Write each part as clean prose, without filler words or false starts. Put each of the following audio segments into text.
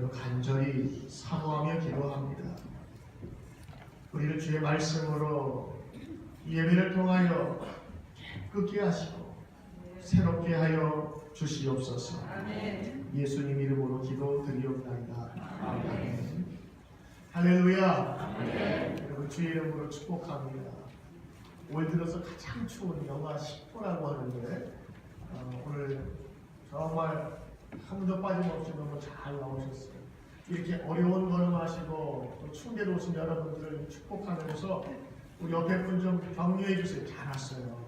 이름으로 간절히 사모하며 기도합니다. 우리를 주의 말씀으로 이 예배를 통하여 깨끗게 하시고 새롭게 하여 주시옵소서. 아멘. 예수님 이름으로 기도드리옵나이다. 아멘. 할렐루야. 아멘. 여러분 주의 이름으로 축복합니다. 올 들어서 가장 추운 영하 10도라고 하는데 오늘 정말 한번도 빠짐없이 너무 잘 나오셨어요. 이렇게 어려운 걸음 하시고 또 추운 데로 오신 여러분들을 축복하면서 우리 옆에 분 좀 격려해 주세요. 잘 왔어요.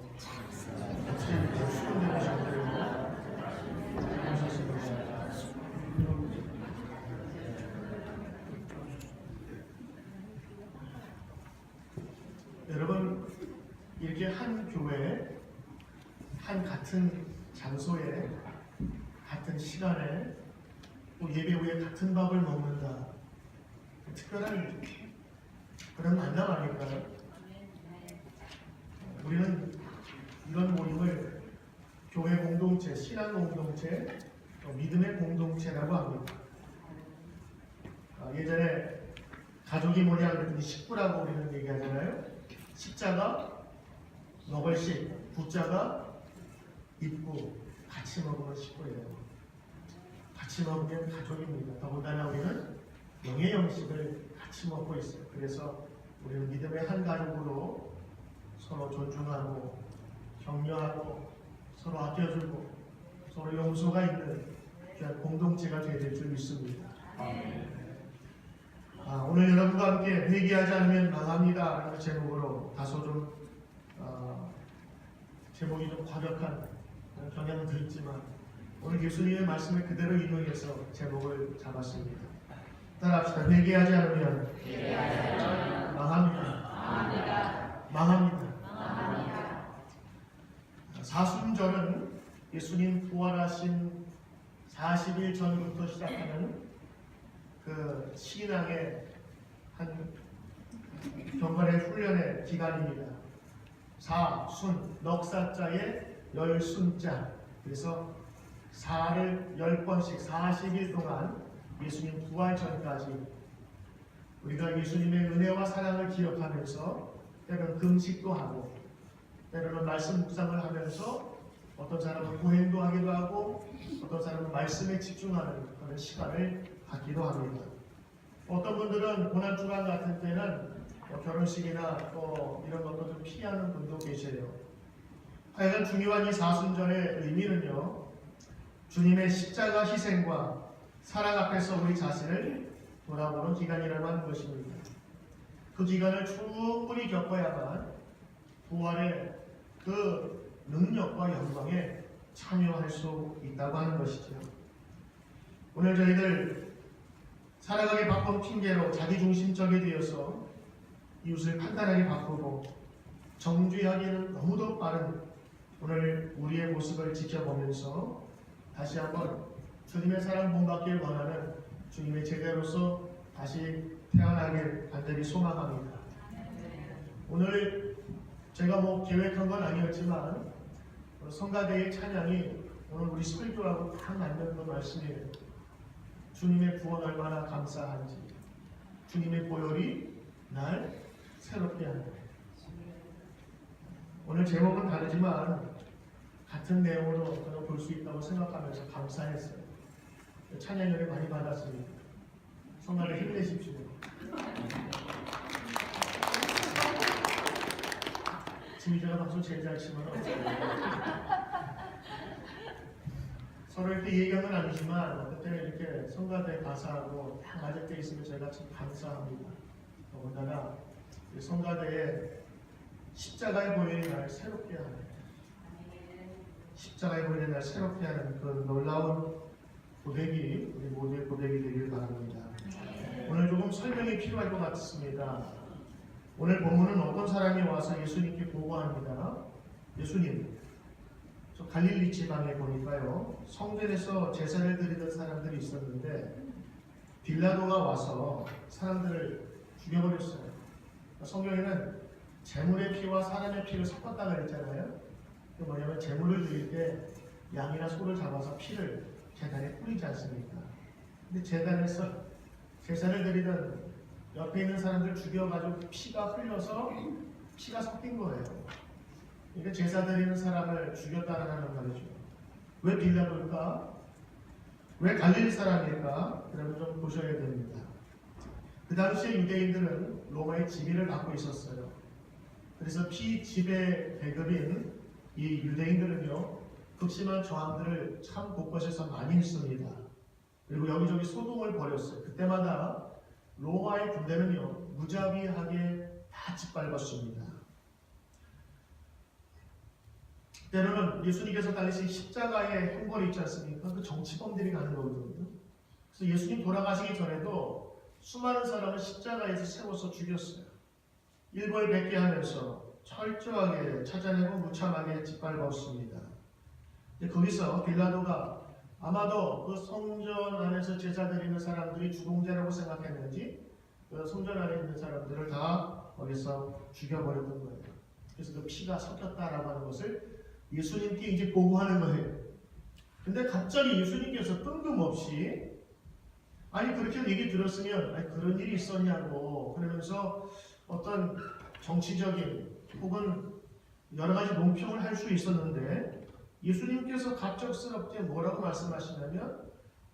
어떻게 이렇게 추운 데 오셨어요? 잘하셨습니다. 여러분 이렇게 한 교회에 한 같은 장소에 같은 시간에 또 예배 후에 같은 밥을 먹는다. 특별한 그런 만남 아닐까요? 우리는 이런 모임을 교회 공동체, 신앙 공동체, 믿음의 공동체라고 합니다. 예전에 가족이 뭐냐 그랬더니 식구라고 우리는 얘기하잖아요. 식자가 먹을식, 부자가 입구, 같이 먹으면 식구예요. 같이 먹으면 가족입니다. 더군다나 우리는 영의 영식을 같이 먹고 있어요. 그래서 우리는 믿음의 한 가족으로 서로 존중하고 격려하고 서로 아껴주고 서로 용서가 있는 귀한 공동체가 되어야 될 줄 믿습니다. 오늘 여러분과 함께 회개하지 않으면 망합니다 라는 제목으로 다소 좀 제목이 좀 과격한 경향은 들지만 오늘 예수님의 말씀을 그대로 인용해서 제목을 잡았습니다. 따라합시다. 회개하지 않으면 망합니다. 망합니다. 사순절은 예수님 부활하신 40일 전부터 시작하는 그 신앙의 한 경건의 훈련의 기간입니다. 사순, 넉사자의 열순자. 그래서 4를 10번씩 40일 동안 예수님 부활 전까지 우리가 예수님의 은혜와 사랑을 기억하면서 때로는 금식도 하고 때로는 말씀 묵상을 하면서 어떤 사람은 고행도 하기도 하고 어떤 사람은 말씀에 집중하는 그런 시간을 갖기도 합니다. 어떤 분들은 고난주간 같은 때는 결혼식이나 또 이런 것도 좀 피하는 분도 계세요. 하여간 중요한 이 사순절의 의미는요, 주님의 십자가 희생과 사랑 앞에서 우리 자신을 돌아보는 기간이라고 하는 것입니다. 그 기간을 충분히 겪어야만 부활의 그 능력과 영광에 참여할 수 있다고 하는 것이죠. 오늘 저희들 살아가기 바쁜 핑계로 자기중심적이 되어서 이웃을 판단하게 바꾸고 정죄하기는 너무도 빠른 오늘 우리의 모습을 지켜보면서 다시 한번 주님의 사랑 본받길 원하는 주님의 제자로서 다시 태어나길 간절히 소망합니다. 오늘 제가 계획한 건 아니었지만 성가대의 찬양이 오늘 우리 설교하고 다 맞는 그 말씀이에요. 주님의 구원 얼마나 감사한지, 주님의 보혈이 날 새롭게 하네. 오늘 제목은 다르지만 같은 내용으로 저는 볼 수 있다고 생각하면서 감사했어요. 찬양 연회 많이 받았습니다. 성가대 힘내십시오. 지금 제가 박수 제일 잘 치면 서로 이렇게 얘기한 건 아니지만 어떨 때는 이렇게 성가대 가사하고 딱 맞을 때 있으면 제가 참 감사합니다. 더군다나 성가대에 십자가의 보혈이 나를 새롭게 하네. 십자가의 보혈이 나를 새롭게 하는 그 놀라운 고백이 우리 모두의 고백이 되길 바랍니다. 오늘 조금 설명이 필요할 것 같습니다. 오늘 본문은 어떤 사람이 와서 예수님께 보고합니다. 예수님, 저 갈릴리 지방에 보니까요, 성전에서 제사를 드리던 사람들이 있었는데 빌라도가 와서 사람들을 죽여버렸어요. 성경에는 제물의 피와 사람의 피를 섞었다고 했잖아요. 그 뭐냐면 제물을 드릴 때 양이나 소를 잡아서 피를 제단에 뿌리지 않습니까? 근데 제단에서 제사를 드리던 옆에 있는 사람들 죽여가지고 피가 흘려서 피가 섞인 거예요. 그러니까 제사 드리는 사람을 죽였다라는 말이죠. 왜 빌라도일까? 왜 갈릴리 사람일까? 그러면 좀 보셔야 됩니다. 그 당시에 유대인들은 로마의 지배를 받고 있었어요. 그래서 피지배 계급인 이 유대인들은요, 극심한 저항들을 참 곳곳에서 많이 했습니다. 그리고 여기저기 소동을 벌였어요. 그때마다 로마의 군대는요, 무자비하게 다 짓밟았습니다. 때로는 예수님께서 달리신 십자가의 형벌이 있지 않습니까? 그 정치범들이 가는 거거든요. 그래서 예수님 돌아가시기 전에도 수많은 사람을 십자가에서 세워서 죽였어요. 일벌 백계 하면서 철저하게 찾아내고 무참하게 짓밟았습니다. 거기서 빌라도가 아마도 그 성전 안에서 제사 드리는 사람들이 주동자라고 생각했는지 그 성전 안에 있는 사람들을 다 거기서 죽여버렸던 거예요. 그래서 그 피가 섞였다라고 하는 것을 예수님께 이제 보고하는 거예요. 근데 갑자기 예수님께서 뜬금없이 아니 그렇게 얘기 들었으면 아니 그런 일이 있었냐고 그러면서 어떤 정치적인 혹은 여러 가지 논평을 할 수 있었는데 예수님께서 갑작스럽게 뭐라고 말씀하시냐면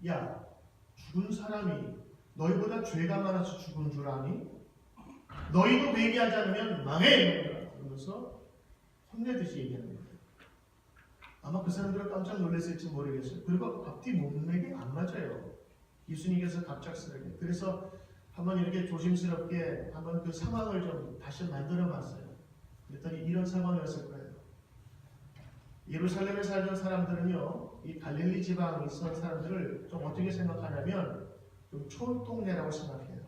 야 죽은 사람이 너희보다 죄가 많아서 죽은 줄 아니? 너희도 회개하지 않으면 망해! 그러면서 혼내듯이 얘기하는 거예요. 아마 그 사람들은 깜짝 놀랐을지 모르겠어요. 그리고 앞뒤 문맥이 안 맞아요. 예수님께서 갑작스럽게. 그래서 한번 이렇게 조심스럽게 한번 그 상황을 좀 다시 만들어 봤어요. 그랬더니 이런 상황이었을 거예요. 예루살렘에 살던 사람들은요, 이 갈릴리 지방에 있었던 사람들을 좀 어떻게 생각하냐면 좀 촌동네라고 생각해요.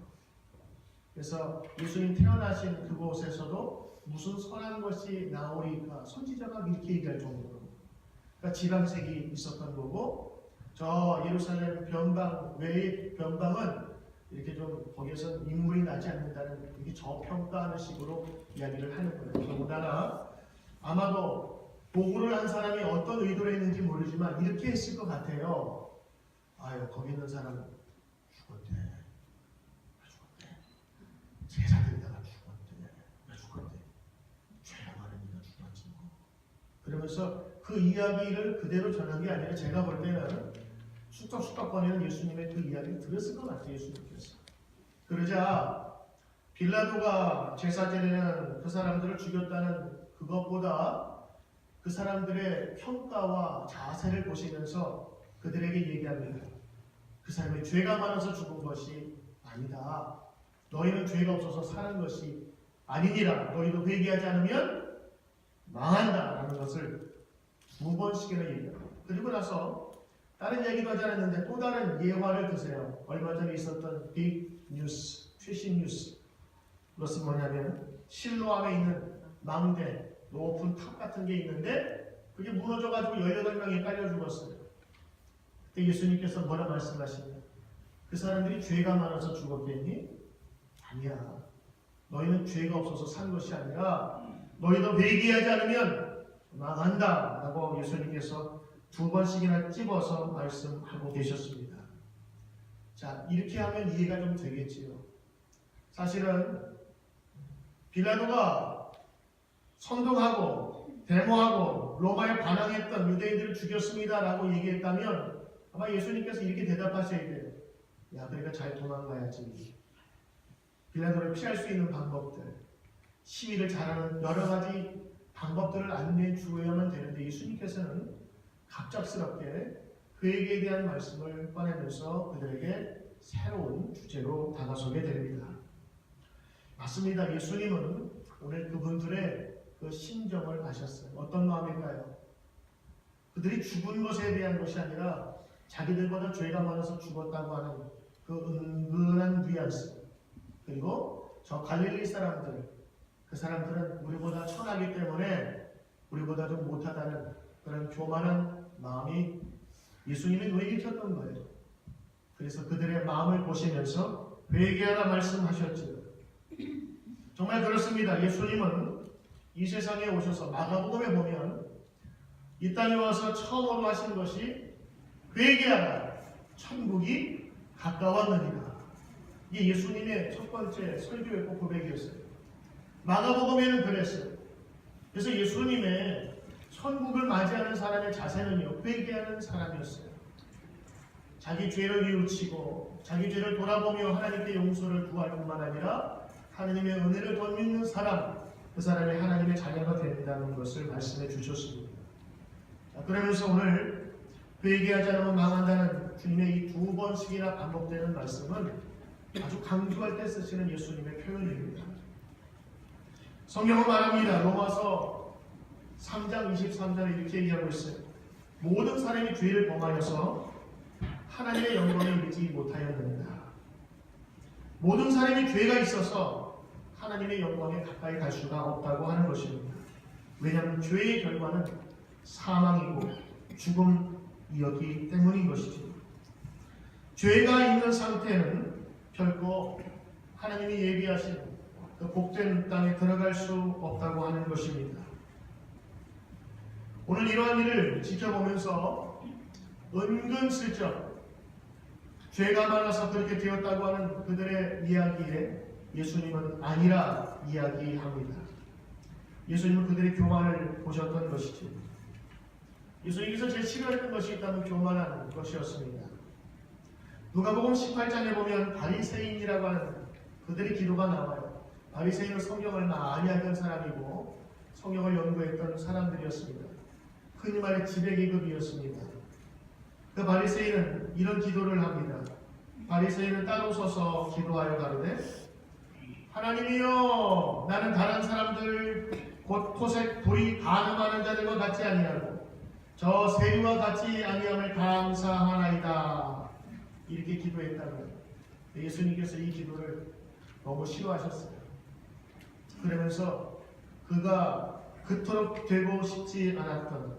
그래서 예수님 태어나신 그곳에서도 무슨 선한 것이 나오리까 선지자가 이렇게 얘기할 정도로 그러니까 지방색이 있었던 거고 저 예루살렘 변방 외의 변방은 이렇게 좀 거기에서 인물이 나지 않는다는 이렇게 저평가하는 식으로 이야기를 하는 거예요. 더군다나 아마도 보고를 한 사람이 어떤 의도로 했는지 모르지만 이렇게 했을 것 같아요. 아유 거기 있는 사람은 죽었대. 제사 드리다가 죽었대. 죄가 많으니까 죽었지 뭐. 그러면서 그 이야기를 그대로 전한 게 아니라 제가 볼 때는 쑥덕쑥덕거리는 예수님의 그 이야기를 들었을 것 같아요. 예수님께서. 그러자 빌라도가 제사 드리는 그 사람들을 죽였다는 그것보다 그 사람들의 평가와 자세를 보시면서 그들에게 얘기합니다. 그 사람이 죄가 많아서 죽은 것이 아니다. 너희는 죄가 없어서 사는 것이 아니니라. 너희도 회개하지 않으면 망한다. 라는 것을 2번씩이나 얘기합니다. 그리고 나서 다른 얘기도 하지 않았는데 또 다른 예화를 드세요. 얼마 전에 있었던 빅 뉴스, 최신 뉴스. 그것은 뭐냐면 실로암에 있는 망대, 높은 탑 같은 게 있는데 그게 무너져가지고 18명이 깔려 죽었어요. 그때 예수님께서 뭐라 말씀하시냐? 그 사람들이 죄가 많아서 죽었겠니? 아니야. 너희는 죄가 없어서 산 것이 아니라 너희도 회개하지 않으면 망한다. 라고 예수님께서 2번씩이나 찝어서 말씀하고 계셨습니다. 자, 이렇게 하면 이해가 좀 되겠지요. 사실은 빌라도가 선동하고 데모하고 로마에 반항했던 유대인들을 죽였습니다 라고 얘기했다면 아마 예수님께서 이렇게 대답하셔야 돼요. 야, 그러니까 잘 도망가야지. 빌라도를 피할 수 있는 방법들, 시위를 잘하는 여러 가지 방법들을 안내해 주어야만 되는데 예수님께서는 갑작스럽게 그에게 대한 말씀을 꺼내면서 그들에게 새로운 주제로 다가서게 됩니다. 맞습니다. 예수님은 오늘 그분들의 그 심정을 아셨어요. 어떤 마음일까요? 그들이 죽은 것에 대한 것이 아니라 자기들보다 죄가 많아서 죽었다고 하는 그 은근한 뉘앙스, 그리고 저 갈릴리 사람들, 그 사람들은 우리보다 천하기 때문에 우리보다 좀 못하다는 그런 교만한 마음이 예수님이 뇌일으켰던 거예요. 그래서 그들의 마음을 보시면서 회개하라 말씀하셨지요. 정말 그렇습니다. 예수님은 이 세상에 오셔서 마가복음에 보면 이 땅에 와서 처음으로 하신 것이 회개하라, 천국이 가까웠느니라. 이게 예수님의 첫 번째 설교였고 고백이었어요. 마가복음에는 그랬어요. 그래서 예수님의 천국을 맞이하는 사람의 자세는요, 회개하는 사람이었어요. 자기 죄를 뉘우치고 자기 죄를 돌아보며 하나님께 용서를 구할 뿐만 아니라 하나님의 은혜를 덧입는 사람, 그 사람이 하나님의 자녀가 된다는 것을 말씀해 주셨습니다. 그러면서 오늘 회개하지 않으면 망한다는 주님의 이 두 번씩이나 반복되는 말씀은 아주 강조할 때 쓰시는 예수님의 표현입니다. 성경은 말합니다. 로마서 3장 23절에 이렇게 얘기하고 있어요. 모든 사람이 죄를 범하여서 하나님의 영광에 이르지 못하였느니라. 모든 사람이 죄가 있어서 하나님의 영광에 가까이 갈 수가 없다고 하는 것입니다. 왜냐하면 죄의 결과는 사망이고 죽음이었기 때문인 것이죠. 죄가 있는 상태는 결코 하나님이 예비하신 그 복된 땅에 들어갈 수 없다고 하는 것입니다. 오늘 이러한 일을 지켜보면서 은근슬쩍 죄가 많아서 그렇게 되었다고 하는 그들의 이야기에 예수님은 아니라 이야기합니다. 예수님은 그들의 교만을 보셨던 것이죠. 예수님께서 제일 싫어했던 것이 있다면 교만하는 것이었습니다. 누가복음 18장에 보면 바리새인이라고 하는 그들의 기도가 나와요. 바리새인은 성경을 많이 알던 사람이고 성경을 연구했던 사람들이었습니다. 흔히 말해 지배계급이었습니다. 그 바리새인은 이런 기도를 합니다. 바리새인은 따로 서서 기도하여 가로되 하나님이여, 나는 다른 사람들 곧 토색 불이 간음하는 자들과 같지 아니하고 저 세리와 같이 아니함을 감사하나이다. 이렇게 기도했다면 예수님께서 이 기도를 너무 싫어하셨어요. 그러면서 그가 그토록 되고 싶지 않았던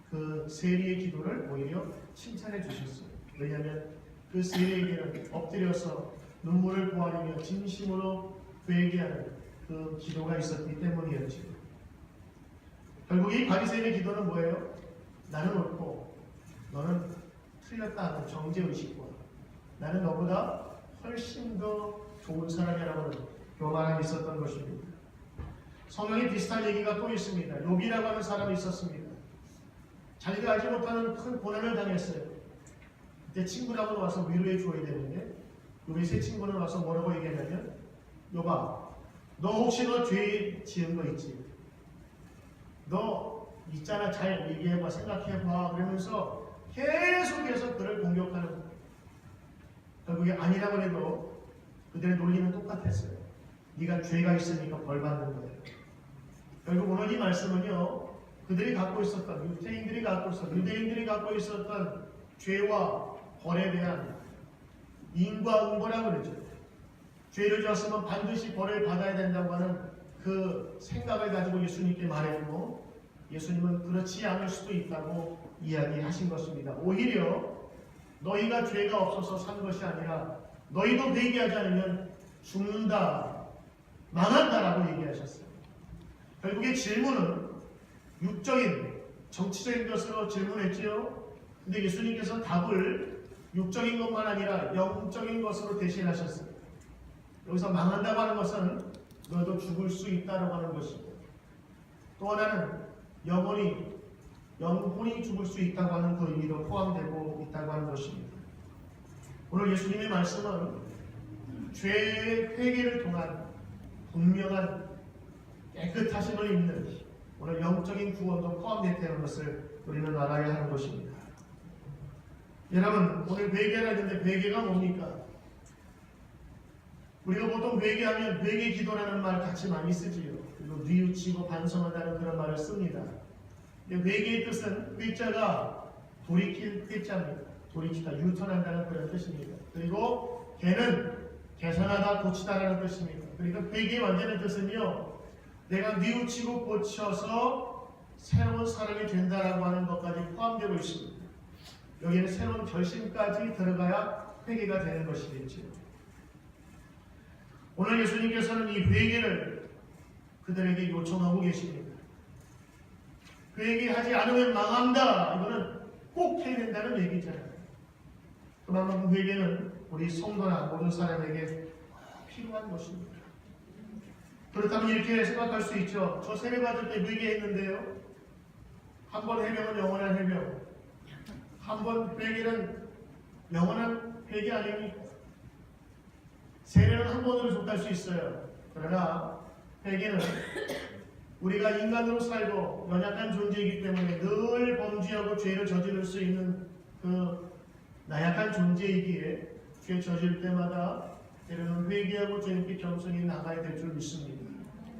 그 세리의 기도를 오히려 칭찬해 주셨어요. 왜냐하면 그 세리에게는 엎드려서 눈물을 보아내며 진심으로 회개하는 그 기도가 있었기 때문이었죠. 결국 이 바리새인의 기도는 뭐예요? 나는 옳고 너는 틀렸다 하는 정죄의식과 나는 너보다 훨씬 더 좋은 사람이라고 하는 교만함이 있었던 것입니다. 성경에 비슷한 얘기가 또 있습니다. 욥이라고 하는 사람이 있었습니다. 자기가 알지 못하는 큰 고난을 당했어요. 그때 친구라고 와서 위로해 주어야 되는데 우리 세 친구는 와서 뭐라고 얘기하냐면 욥아, 너 혹시 너 죄 지은 거 있지? 너 있잖아, 잘 얘기해봐, 생각해봐. 그러면서 계속해서 그를 공격하는, 결국에 아니라고 해도 그들의 논리는 똑같았어요. 네가 죄가 있으니까 벌 받는 거예요. 결국 오늘 이 말씀은요, 그들이 갖고 있었던, 유대인들이 갖고 있었던 죄와 벌에 대한 인과응보라고 그러죠. 죄를 지었으면 반드시 벌을 받아야 된다고 하는 그 생각을 가지고 예수님께 말했고, 예수님은 그렇지 않을 수도 있다고 이야기하신 것입니다. 오히려 너희가 죄가 없어서 산 것이 아니라 너희도 회개하지 않으면 죽는다, 망한다라고 얘기하셨어요. 결국에 질문은 육적인, 정치적인 것으로 질문했지요. 근데 예수님께서 답을 육적인 것만 아니라 영적인 것으로 대신하셨어요. 여기서 망한다고 하는 것은 너도 죽을 수 있다고 하는 것이고, 또 하나는 영혼이 죽을 수 있다고 하는 그 의미도 포함되고 있다고 하는 것입니다. 오늘 예수님의 말씀은 죄의 회개를 통한 분명한 깨끗하심을 입는 오늘 영적인 구원도 포함되었다는 것을 우리는 알아야 하는 것입니다. 여러분, 오늘 회개를 하는데 회개가 뭡니까? 우리가 보통 회개하면 회개 기도라는 말 같이 많이 쓰지요. 그리고 뉘우치고 반성한다는 그런 말을 씁니다. 회개의 뜻은 회자가 돌이킬 회자입니다. 돌이키다, 유턴한다는 그런 뜻입니다. 그리고 개는 개선하다, 고치다라는 뜻입니다. 그러니까 회개의 완전한 뜻은요, 내가 뉘우치고 고쳐서 새로운 사람이 된다라고 하는 것까지 포함되고 있습니다. 여기에는 새로운 결심까지 들어가야 회개가 되는 것이겠죠. 오늘 예수님께서는 이 회개를 그들에게 요청하고 계십니다. 회개하지 않으면 망한다. 이거는 꼭 해야 된다는 얘기잖아요. 그만큼 회개는 우리 성도나 모든 사람에게 필요한 것입니다. 그렇다면 이렇게 생각할 수 있죠. 저 세례받을 때 회개했는데요. 한 번 해명은 영원한 해명. 한 번 회개는 영원한 회개 아닙니까? 세례는 한 번으로 족할 수 있어요. 그러나 회개는 우리가 인간으로 살고 연약한 존재이기 때문에 늘 범죄하고 죄를 저지를 수 있는 그 나약한 존재이기에 죄 저질 때마다 때로는 회개하고 주님께 겸손히 나가야 될 줄 믿습니다.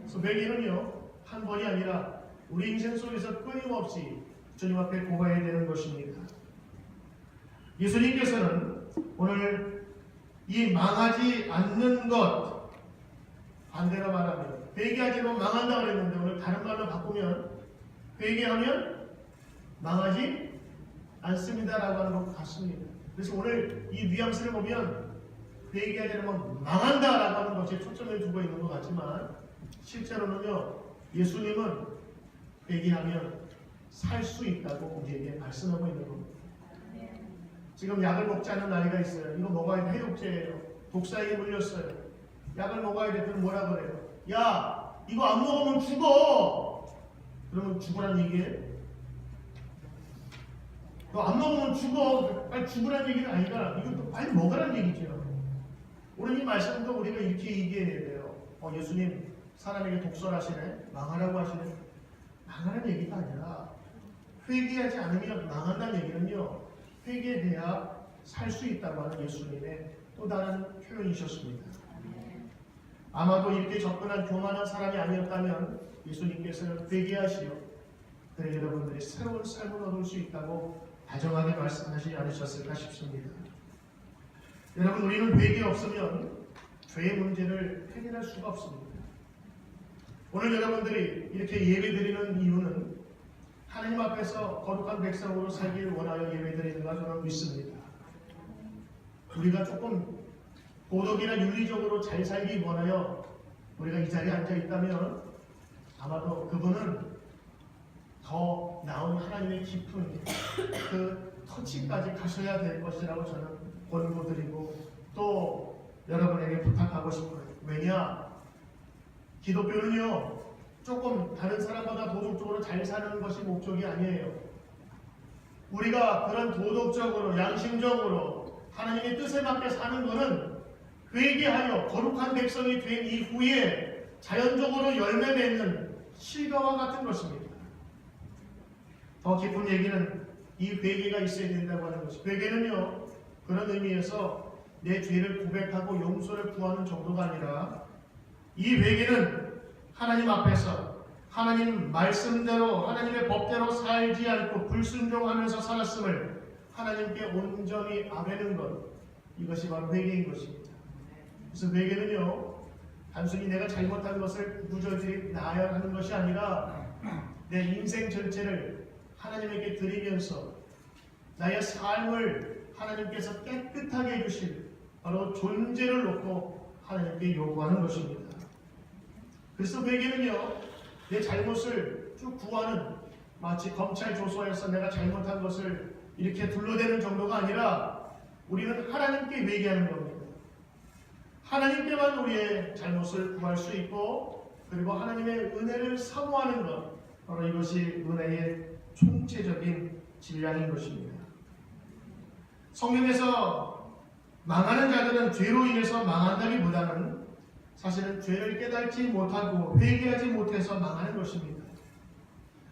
그래서 회개는요 한 번이 아니라 우리 인생 속에서 끊임없이 주님 앞에 고가야 되는 것입니다. 예수님께서는 오늘 이 망하지 않는 것 반대로 말하면 회개하지만 망한다고 그랬는데 오늘 다른 말로 바꾸면 회개하면 망하지 않습니다라고 하는 것 같습니다. 그래서 오늘 이 뉘앙스를 보면 회개하지 않으면 망한다라고 하는 것에 초점을 두고 있는 것 같지만 실제로는요 예수님은 회개하면 살 수 있다고 우리에게 말씀하고 있는 겁니다. 지금 약을 먹지 않는 나이가 있어요. 이거 먹어야 돼. 해독제예요. 독사에게 물렸어요. 약을 먹어야 돼. 그럼 뭐라 그래요? 야, 이거 안 먹으면 죽어. 그러면 죽으란 얘기예요? 너 안 먹으면 죽어. 빨리 죽으란 얘기는 아니라 이것도 빨리 먹으란 얘기죠. 오늘 이 말씀도 우리가 이렇게 얘기해야 돼요. 예수님 사람에게 독설하시네. 망하라고 하시네. 망하는 얘기가 아니라 회개하지 않으면 망한다는 얘기는요. 회개해야 살 수 있다고 하는 예수님의 또 다른 표현이셨습니다. 아마도 이렇게 접근한 교만한 사람이 아니었다면 예수님께서는 회개하시어 그래 여러분들이 새로운 삶을 얻을 수 있다고 다정하게 말씀하시지 않으셨을까 싶습니다. 여러분 우리는 회개 없으면 죄의 문제를 해결할 수가 없습니다. 오늘 여러분들이 이렇게 예배드리는 이유는 하나님 앞에서 거룩한 백성으로 살기를 원하여 예배드리는가 저는 믿습니다. 우리가 조금 도덕이나 윤리적으로 잘 살기 원하여 우리가 이 자리에 앉아 있다면 아마도 그분은 더 나은 하나님의 깊은 그 터치까지 가셔야 될 것이라고 저는 권고드리고 또 여러분에게 부탁하고 싶어요. 왜냐? 기독교는요 조금 다른 사람보다 도덕적으로 잘 사는 것이 목적이 아니에요. 우리가 그런 도덕적으로 양심적으로 하나님의 뜻에 맞게 사는 것은 회개하여 거룩한 백성이 된 이후에 자연적으로 열매 맺는 실과와 같은 것입니다. 더 깊은 얘기는 이 회개가 있어야 된다고 하는 것이 회개는요 그런 의미에서 내 죄를 고백하고 용서를 구하는 정도가 아니라 이 회개는 하나님 앞에서 하나님 말씀대로 하나님의 법대로 살지 않고 불순종하면서 살았음을 하나님께 온전히 아뢰는 것 이것이 바로 회개인 것입니다. 그래서 회개는요 단순히 내가 잘못한 것을 구구절절히 나아야 하는 것이 아니라 내 인생 전체를 하나님에게 드리면서 나의 삶을 하나님께서 깨끗하게 해주실 바로 존재를 놓고 하나님께 요구하는 것입니다. 그래서 회개는요 내 잘못을 쭉 구하는 마치 검찰 조서에서 내가 잘못한 것을 이렇게 둘러대는 정도가 아니라 우리는 하나님께 회개하는 겁니다. 하나님께만 우리의 잘못을 구할 수 있고 그리고 하나님의 은혜를 사모하는 것 바로 이것이 은혜의 총체적인 질량인 것입니다. 성경에서 망하는 자들은 죄로 인해서 망한다기보다는 사실은 죄를 깨닫지 못하고 회개하지 못해서 망하는 것입니다.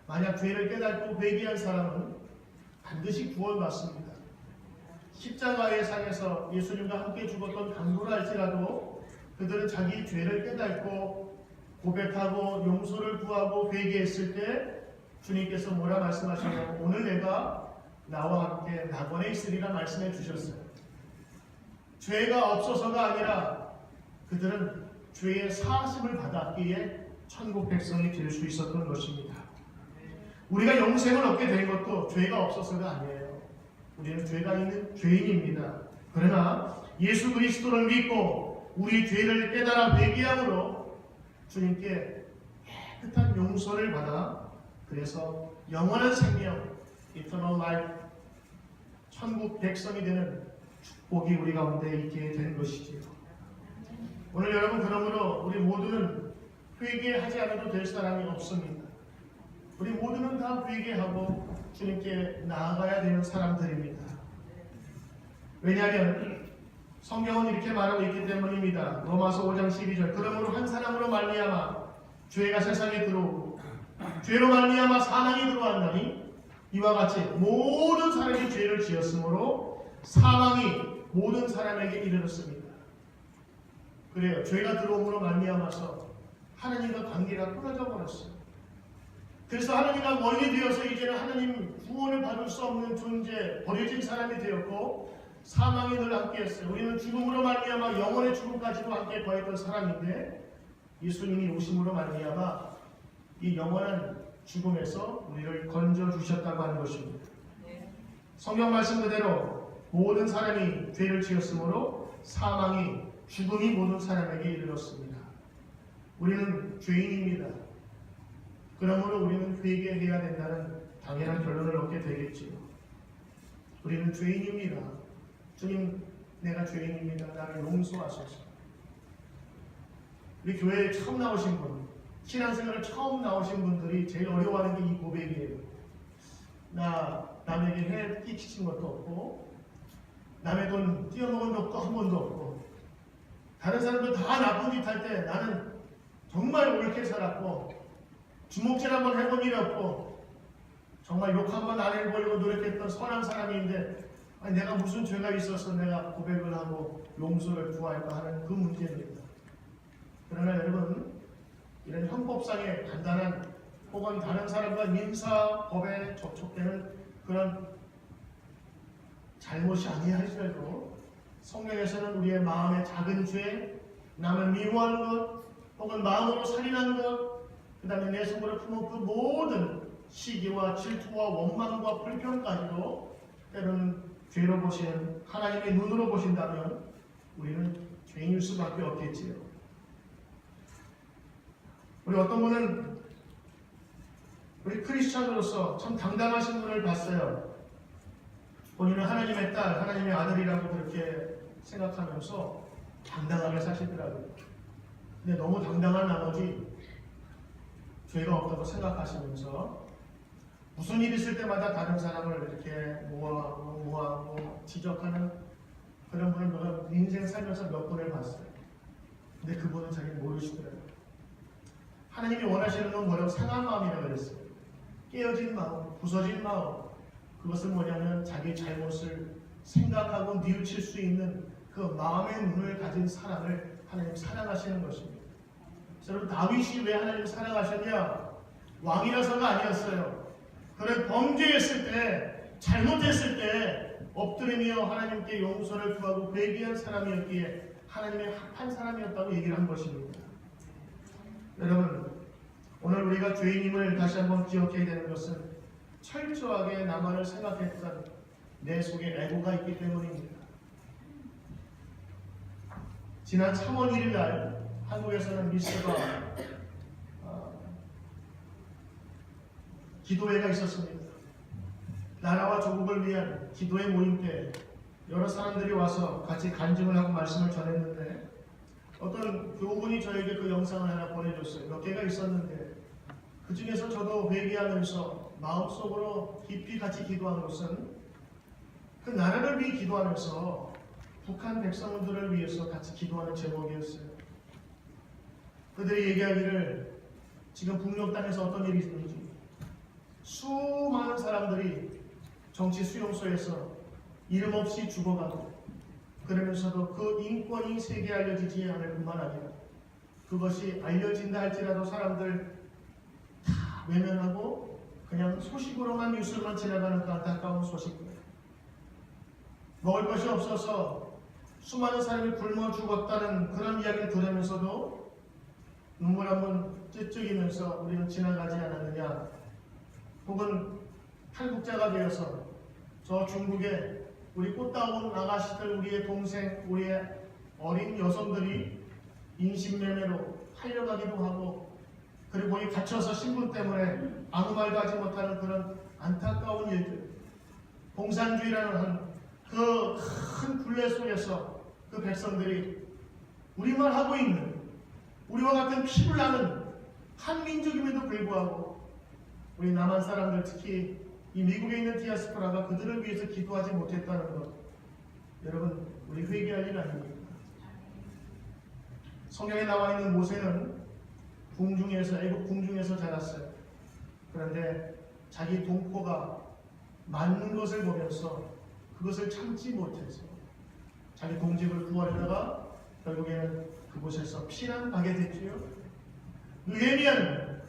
만약 죄를 깨닫고 회개한 사람은 반드시 구원받습니다. 십자가의 상에서 예수님과 함께 죽었던 강도라 할지라도 그들은 자기 죄를 깨닫고 고백하고 용서를 구하고 회개했을 때 주님께서 뭐라 말씀하시냐면 오늘 내가 나와 함께 낙원에 있으리라 말씀해 주셨어요. 죄가 없어서가 아니라 그들은 죄의 사하심을 받았기에 천국 백성이 될 수 있었던 것입니다. 우리가 영생을 얻게 된 것도 죄가 없어서가 아니에요. 우리는 죄가 있는 죄인입니다. 그러나 예수 그리스도를 믿고 우리 죄를 깨달아 회개함으로 주님께 깨끗한 용서를 받아 그래서 영원한 생명, eternal life, 천국 백성이 되는 복이 우리 가운데 있게 된 것이지요. 오늘 여러분, 그러므로 우리 모두는 회개하지 않아도 될 사람이 없습니다. 우리 모두는 다 회개하고 주님께 나아가야 되는 사람들입니다. 왜냐하면 성경은 이렇게 말하고 있기 때문입니다. 로마서 5장 12절, 그러므로 한 사람으로 말미암아 죄가 세상에 들어오고 죄로 말미암아 사망이 들어왔나니 이와 같이 모든 사람이 죄를 지었으므로 사망이 모든 사람에게 이르렀습니다. 그래요. 죄가 들어옴으로 말미암아서 하나님과 관계가 끊어져 버렸어요. 그래서 하나님과 멀리 되어서 이제는 하나님 구원을 받을 수 없는 존재, 버려진 사람이 되었고 사망이 늘 함께했어요. 우리는 죽음으로 말미암아 영원의 죽음까지도 함께 거했던 사람인데 예수님이 오심으로 말미암아 이 영원한 죽음에서 우리를 건져 주셨다고 하는 것입니다. 성경 말씀 그대로 모든 사람이 죄를 지었으므로 사망이, 죽음이 모든 사람에게 이르렀습니다. 우리는 죄인입니다. 그러므로 우리는 회개해야 된다는 당연한 결론을 얻게 되겠지요. 우리는 죄인입니다. 주님, 내가 죄인입니다. 나를 용서하소서. 우리 교회에 처음 나오신 분, 신앙생활을 처음 나오신 분들이 제일 어려워하는 게 이 고백이에요. 나 남에게 해 끼친 것도 없고 남의 돈 띄어먹은 적도 한 번도 없고 다른 사람들 다 나쁜 짓 할 때 나는 정말 옳게 살았고 주먹질 한번 해본 일이 없고 정말 욕 한번 안 해보려고 노력했던 선한 사람인데 아니, 내가 무슨 죄가 있어서 내가 고백을 하고 용서를 구할까 하는 그 문제입니다. 그러나 여러분, 이런 형법상의 간단한 혹은 다른 사람과 민사법에 접촉되는 그런 잘못이 아니야 할지라도 성경에서는 우리의 마음의 작은 죄, 남을 미워하는 것, 혹은 마음으로 살인하는 것, 그 다음에 내 속으로 품은 그 모든 시기와 질투와 원망과 불평까지도 때로는 죄로 보시는 하나님의 눈으로 보신다면 우리는 죄인일 수밖에 없겠지요. 우리 어떤 분은 우리 크리스찬으로서 참 당당하신 분을 봤어요. 본인은 하나님의 딸, 하나님의 아들이라고 그렇게 생각하면서 당당하게 사시더라고요. 근데 너무 당당한 나머지 죄가 없다고 생각하시면서 무슨 일 있을 때마다 다른 사람을 이렇게 모하고 지적하는 그런 분을 제가 인생 살면서 몇 분을 봤어요. 근데 그분은 자기는 모르시더라고요. 하나님이 원하시는 건 뭐라고? 상한 마음이라고 그랬어요. 깨어진 마음, 부서진 마음. 그것은 뭐냐면 자기 잘못을 생각하고 뉘우칠 수 있는 그 마음의 눈을 가진 사람을 하나님 사랑하시는 것입니다. 여러분, 다윗이 왜 하나님 사랑하셨냐? 왕이라서가 아니었어요. 그런 범죄했을 때, 잘못했을 때 엎드리며 하나님께 용서를 구하고 회개한 사람이었기에 하나님의 합한 사람이었다고 얘기를 한 것입니다. 여러분, 오늘 우리가 죄인임을 다시 한번 기억해야 되는 것은 철저하게 나만을 생각했던 내 속에 애고가 있기 때문입니다. 지난 3월 1일 날 한국에서는 미스가 기도회가 있었습니다. 나라와 조국을 위한 기도회 모임 때 여러 사람들이 와서 같이 간증을 하고 말씀을 전했는데 어떤 교우분이 저에게 그 영상을 하나 보내줬어요. 몇 개가 있었는데 그 중에서 저도 회개하면서 마음속으로 깊이 같이 기도한 것은 그 나라를 위해 기도하면서 북한 백성들을 위해서 같이 기도하는 제목이었어요. 그들이 얘기하기를 지금 북녘 땅에서 어떤 일이 있는지 수많은 사람들이 정치 수용소에서 이름 없이 죽어가고 그러면서도 그 인권이 세계에 알려지지 않을 뿐만 아니라 그것이 알려진다 할지라도 사람들 다 외면하고 그냥 소식으로만 뉴스만 지나가는 그 안타까운 소식들. 먹을 것이 없어서 수많은 사람이 굶어 죽었다는 그런 이야기를 들으면서도 눈물 한번 찌쩍이면서 우리는 지나가지 않았느냐. 혹은 탈북자가 되어서 저 중국에 우리 꽃다운 아가씨들, 우리의 동생, 우리의 어린 여성들이 인신매매로 팔려가기도 하고 그리고 거기 갇혀서 신분 때문에 아무 말도 하지 못하는 그런 안타까운 일들. 공산주의라는 한 그 큰 굴레 속에서 그 백성들이 우리만 하고 있는 우리와 같은 피를 나는 한 민족임에도 불구하고 우리 남한 사람들 특히 이 미국에 있는 디아스포라가 그들을 위해서 기도하지 못했다는 것, 여러분 우리 회개할 일 아닙니까? 성경에 나와 있는 모세는 애굽 궁중에서 자랐어요. 그런데 자기 동포가 맞는 것을 보면서 그것을 참지 못해서 자기 동집을 구하려다가 결국에는 그곳에서 피난가게 됐지요. 느헤미야는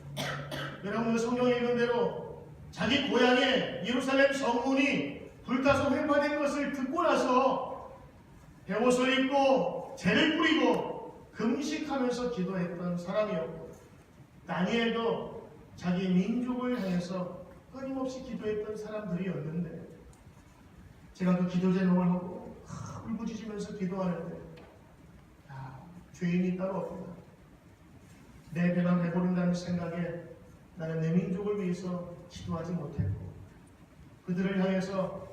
여러분들 성경에 읽은 대로 자기 고향의 예루살렘 성문이 불타서 회파된 것을 듣고 나서 베옷을 입고 재를 뿌리고 금식하면서 기도했던 사람이었고, 다니엘도 자기 민족을 향해서 끊임없이 기도했던 사람들이었는데, 제가 그 기도 제목을 하고 울부짖으면서 기도하는데 죄인이 따로 없구나. 내 배만 배부른다는 생각에 나는 내 민족을 위해서 기도하지 못했고 그들을 향해서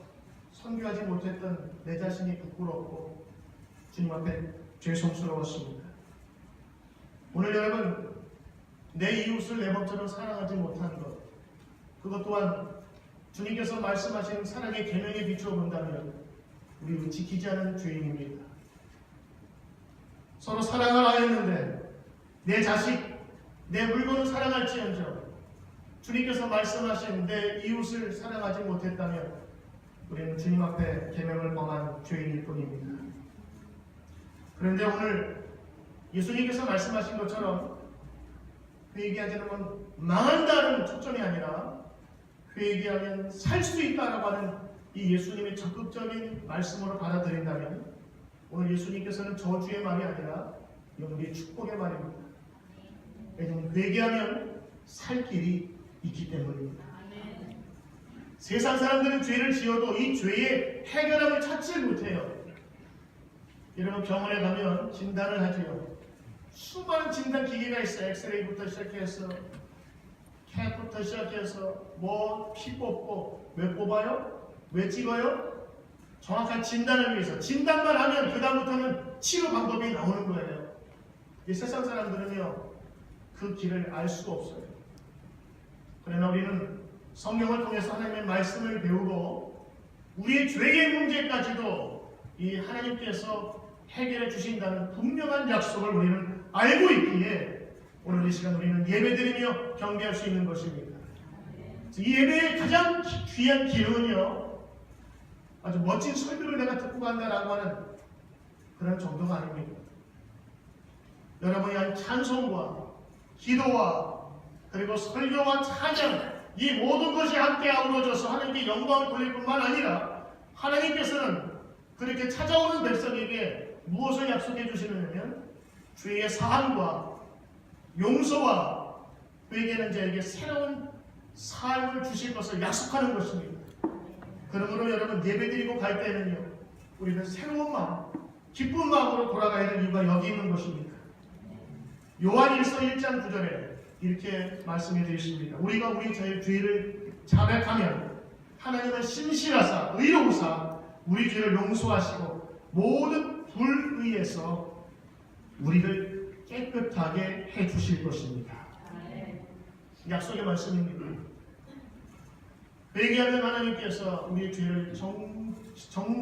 선교하지 못했던 내 자신이 부끄럽고 주님 앞에 죄송스러웠습니다. 오늘 여러분, 내 이웃을 내 법처럼 사랑하지 못한 것, 그것 또한 주님께서 말씀하신 사랑의 계명에 비추어 본다면 우리 지키지 않은 죄인입니다. 서로 사랑을 하였는데 내 자식, 내 물건을 사랑할지언정 주님께서 말씀하신 내 이웃을 사랑하지 못했다면 우리는 주님 앞에 계명을 범한 죄인일 뿐입니다. 그런데 오늘 예수님께서 말씀하신 것처럼 회개하지는 건 망한다는 초점이 아니라 회개하면 살 수 있다라고 하는 이 예수님의 적극적인 말씀으로 받아들인다면 오늘 예수님께서는 저주의 말이 아니라 우리의 축복의 말입니다. 왜냐하면 회개하면 살 길이 있기 때문입니다. 세상 사람들은 죄를 지어도 이 죄의 해결함을 찾지 못해요. 여러분 병원에 가면 진단을 하지요. 수많은 진단 기계가 있어요. 엑스레이부터 시작해서 캡부터 시작해서 피 뽑고 왜 뽑아요? 왜 찍어요? 정확한 진단을 위해서 진단만 하면 그 다음부터는 치료 방법이 나오는 거예요. 이 세상 사람들은요 그 길을 알 수가 없어요. 그러나 우리는 성경을 통해서 하나님의 말씀을 배우고 우리의 죄의 문제까지도 이 하나님께서 해결해 주신다는 분명한 약속을 우리는 알고 있기에 오늘 이 시간 우리는 예배드리며 경배할 수 있는 것입니다. 이 예배의 가장 귀한 기능은요 아주 멋진 설교를 내가 듣고 간다라고 하는 그런 정도가 아닙니다. 여러분이 한 찬송과 기도와 그리고 설교와 찬양 이 모든 것이 함께 아우러져서 하나님께 영광을 돌릴 뿐만 아니라 하나님께서는 그렇게 찾아오는 백성에게 무엇을 약속해 주시느냐면 죄의 사함과 용서와 회개하는 자에게 새로운 삶을 주실 것을 약속하는 것입니다. 그러므로 여러분 예배드리고 갈 때는요 우리는 새로운 마음, 기쁜 마음으로 돌아가야 될 이유가 여기 있는 것입니다. 요한일서 1장 9절에 이렇게 말씀해 드리십니다. 우리가 우리 죄를 자백하면 하나님은 신실하사 의로우사 우리 죄를 용서하시고 모든 불의에서 우리를 깨끗하게 해주실 것입니다. 약속의 말씀입니다. 회개하면 하나님께서 우리의 죄를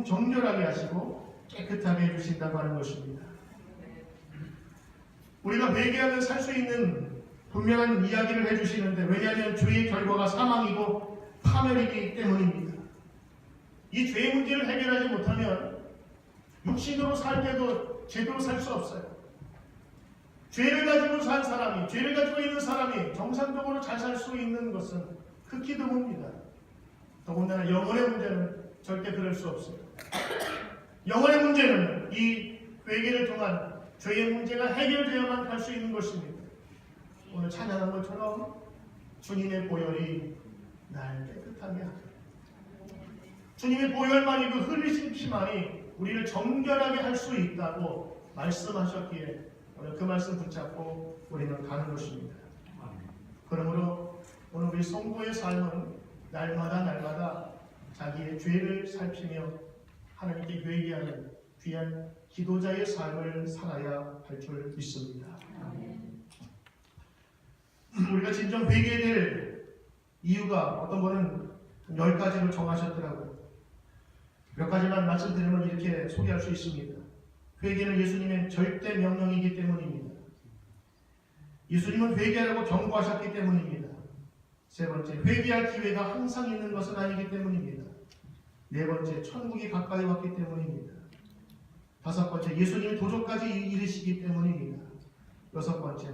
정결하게 하시고 깨끗하게 해주신다고 하는 것입니다. 우리가 회개하면 살 수 있는 분명한 이야기를 해주시는데 왜냐하면 죄의 결과가 사망이고 파멸이기 때문입니다. 이 죄의 문제를 해결하지 못하면 육신으로 살 때도 제대로 살 수 없어요. 죄를 가지고 산 사람이, 죄를 가지고 있는 사람이 정상적으로 잘 살 수 있는 것은 극히 드뭅니다. 더군다나 영혼의 문제는 절대 그럴 수 없어요. 영혼의 문제는 이 회개를 통한 죄의 문제가 해결되어야만 할 수 있는 것입니다. 오늘 찬양한 것처럼 주님의 보혈이 날 깨끗하게 하라. 주님의 보혈만이 그 흘리신 피만이 우리를 정결하게 할 수 있다고 말씀하셨기에 오늘 그 말씀 붙잡고 우리는 가는 것입니다. 그러므로 오늘 우리 성도의 삶은 날마다 자기의 죄를 살피며 하나님께 회개하는 귀한 기도자의 삶을 살아야 할 줄 믿습니다. 우리가 진정 회개해야 될 이유가 어떤 분은 10가지를 정하셨더라고요. 몇 가지만 말씀드리면 이렇게 소개할 수 있습니다. 회개는 예수님의 절대 명령이기 때문입니다. 예수님은 회개하라고 경고하셨기 때문입니다. 세 번째, 회개할 기회가 항상 있는 것은 아니기 때문입니다. 네 번째, 천국이 가까이 왔기 때문입니다. 다섯 번째, 예수님이 도적까지 이르시기 때문입니다. 여섯 번째,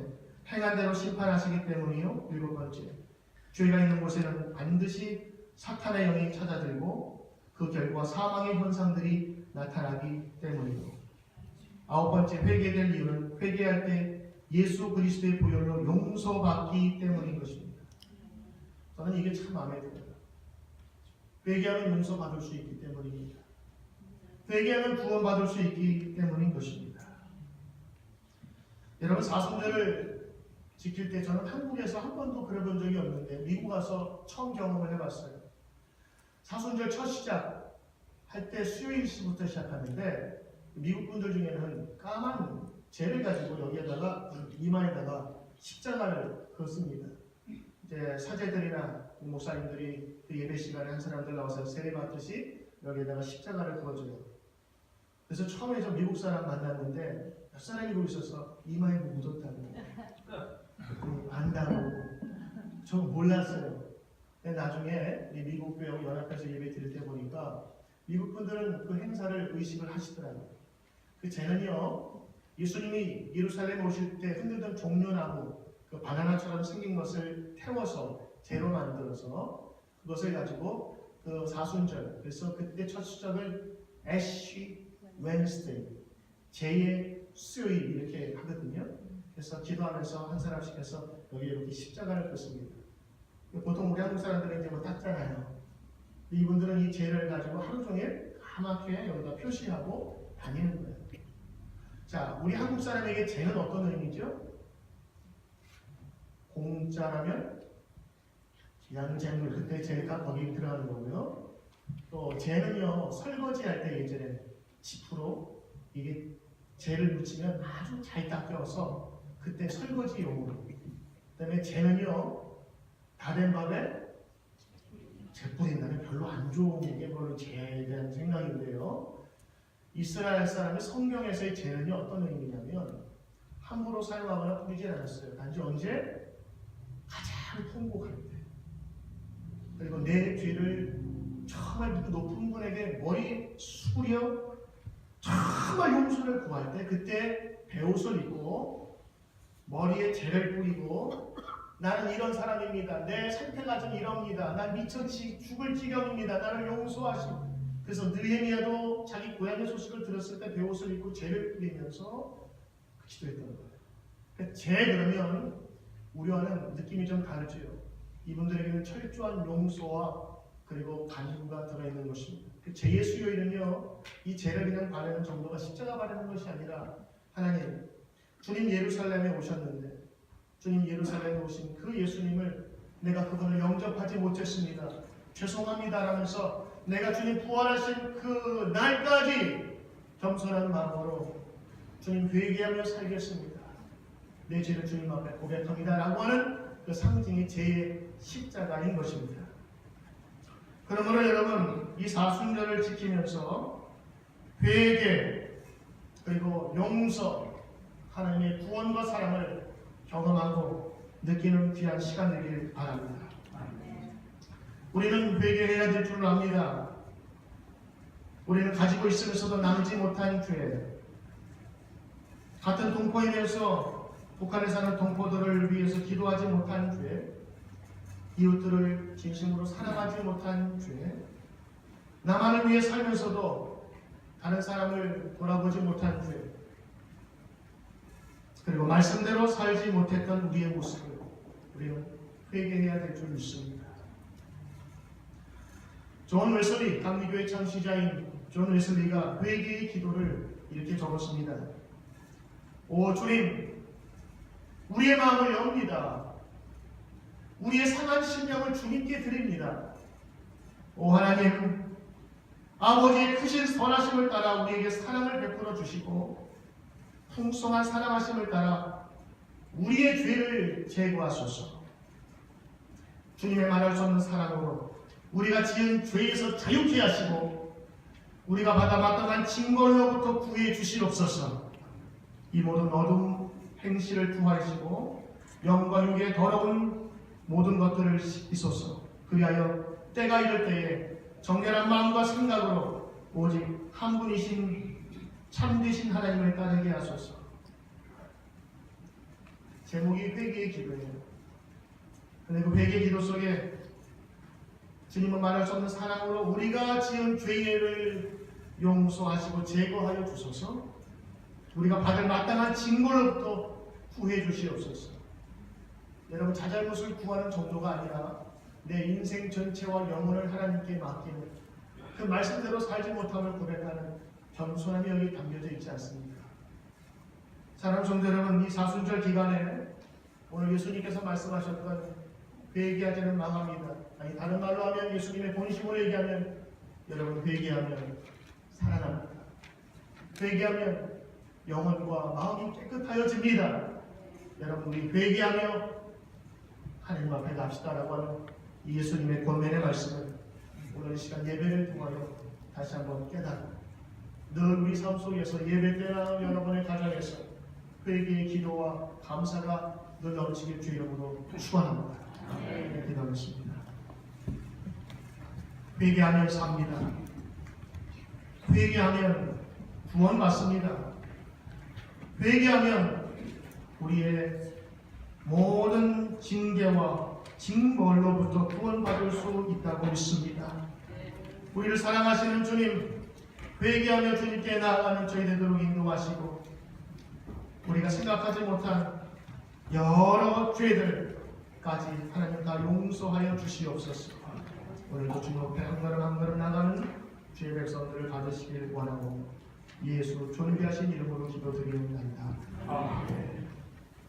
행한 대로 심판하시기 때문이요. 일곱 번째, 죄가 있는 곳에는 반드시 사탄의 영이 찾아들고 그 결과 사망의 현상들이 나타나기 때문이요. 아홉 번째, 회개될 이유는 회개할 때 예수 그리스도의 보혈로 용서받기 때문인 것입니다. 저는 이게 참 마음에 들어요. 회개하면 용서받을 수 있기 때문입니다. 회개하면 구원받을 수 있기 때문인 것입니다. 여러분, 사순절을 지킬 때 저는 한국에서 한 번도 그래본 적이 없는데 미국 가서 처음 경험을 해봤어요. 사순절 첫 시작 할 때 수요일부터 시작하는데 미국 분들 중에는 까만 재를 가지고 여기에다가 이마에다가 십자가를 긋습니다. 이제 사제들이나 목사님들이 그 예배 시간에 한 사람들 나와서 세례 받듯이 여기에다가 십자가를 그어줘요. 그래서 처음에 저 미국 사람 만났는데 몇 사람이 보고 있어서 이마에 묻었다고 안다고 저 몰랐어요. 근데 나중에 미국 교회 연합해서 예배 드릴 때 보니까 미국 분들은 그 행사를 의식을 하시더라고요. 그 쟤는요, 예수님이 예루살렘에 오실 때 흔들던 종려나무 그 바나나처럼 생긴 것을 태워서 재로 만들어서 그것을 가지고 그 사순절, 그래서 그때 첫 시작을 애쉬 웬스데이, 제의 수요일 이렇게 하거든요. 그래서 기도하면서 한 사람씩 해서 여기 이렇게 십자가를 긋습니다. 보통 우리 한국 사람들은 이제 뭐 닦잖아요. 이분들은 이 재를 가지고 하루 종일 까맣게 여기다 표시하고 다니는 거예요. 자, 우리 한국 사람에게 재는 어떤 의미죠? 공짜라면 양재물, 그때 재가 거기 들어가는 거고요. 또 재는요, 설거지 할 때 예전에 지프로 이게 재를 묻히면 아주 잘 닦여서 그때 설거지용으로. 그 다음에 재는요, 다 된 밥에 재 뿌린다면 별로 안 좋은 게 바로 재에 대한 생각인데요. 이스라엘 사람의 성경에서의 재는요, 어떤 의미냐면 함부로 사용하거나 뿌리지 않았어요. 단지 언제? 가장 통곡할 때. 그리고 내 죄를 정말 높은 분에게 머리 숙이려 정말 용서를 구할 때, 그때 베옷을 입고 머리에 재를 뿌리고 나는 이런 사람입니다. 내 상태가 좀 이럽니다. 난 미쳐 죽을 지경입니다. 나를 용서하시고. 그래서 느헤미야도 자기 고향의 소식을 들었을 때 베옷을 입고 재를 뿌리면서 기도했던 거예요. 재 그러면 우리와는 느낌이 좀 다르죠. 이분들에게는 철저한 용서와 그리고 간구가 들어있는 것입니다. 그 재의 수요일은요, 이 재를 그냥 바르는 정도가 십자가 바르는 것이 아니라 하나님, 주님 예루살렘에 오셨는데 주님 예루살렘에 오신 그 예수님을 내가 그분을 영접하지 못했습니다. 죄송합니다 라면서 내가 주님 부활하신 그 날까지 겸손한 마음으로 주님 회개하며 살겠습니다. 내 죄를 주님 앞에 고백합니다 라고 하는 그 상징이 죄의 십자가인 것입니다. 그러므로 여러분, 이 사순절을 지키면서 회개 그리고 용서, 하나님의 구원과 사랑을 경험하고 느끼는 귀한 시간 되길 바랍니다. 우리는 회개해야 될 줄 압니다. 우리는 가지고 있으면서도 나누지 못한 죄, 같은 동포이면서 북한에 사는 동포들을 위해서 기도하지 못한 죄, 이웃들을 진심으로 사랑하지 못한 죄, 나만을 위해 살면서도 다른 사람을 돌아보지 못한 죄, 그리고 말씀대로 살지 못했던 우리의 모습을 우리는 회개해야 될 줄 믿습니다. 존 웨슬리, 감리교의 창시자인 존 웨슬리가 회개의 기도를 이렇게 적었습니다. 오 주님, 우리의 마음을 엽니다. 우리의 상한 심령을 주님께 드립니다. 오 하나님, 아버지의 크신 선하심을 따라 우리에게 사랑을 베풀어 주시고 풍성한 사랑하심을 따라 우리의 죄를 제거하소서. 주님의 말할 수 없는 사랑으로 우리가 지은 죄에서 자유케 하시고 우리가 받아 마땅한 징벌로부터 구해 주시옵소서. 이 모든 어둠 행실을 부활시고 영과 육의 더러운 모든 것들을 씻기소서. 그리하여 때가 이를 때에 정결한 마음과 생각으로 오직 한 분이신 참되신 하나님을 따르게 하소서. 제목이 회개의 기도예요. 근데 그 회개의 기도 속에 주님은 말할 수 없는 사랑으로 우리가 지은 죄를 용서하시고 제거하여 주소서. 우리가 받을 마땅한 징벌로부터 구해 주시옵소서. 여러분, 자잘못을 구하는 정도가 아니라 내 인생 전체와 영혼을 하나님께 맡기는 그 말씀대로 살지 못함을 고백하는 겸손함이 여기 담겨져 있지 않습니까? 사랑하는 성도 여러분, 이 사순절 기간에 오늘 예수님께서 말씀하셨던 회개하지는 망합니다. 아니, 다른 말로 하면 예수님의 본심으로 얘기하면 여러분, 회개하면 살아납니다. 회개하면 영혼과 마음이 깨끗하여집니다. 여러분, 우리 회개하며 하나님 앞에 갑시다라고 하는 이 예수님의 권면의 말씀을 오늘 이 시간 예배를 통하여 다시 한번 깨닫고 늘 우리 삶 속에서 예배 때나 여러분의 가정에서 회개의 기도와 감사가 늘 넘치길 주 이름으로 축원합니다. 기도하겠습니다. 회개하면 삽니다. 회개하면 구원받습니다. 회개하면 우리의 모든 징계와 징벌로부터 구원받을 수 있다고 믿습니다. 우리를 사랑하시는 주님, 회개하며 주님께 나아가는 저희 되도록 인도하시고 우리가 생각하지 못한 여러 죄들까지 하나님 다 용서하여 주시옵소서. 오늘도 주님 앞에 한 걸음 한 걸음 나가는 주의 백성들을 받으시길 원하고 예수 존귀하신 이름으로 기도드리옵나이다. 아멘.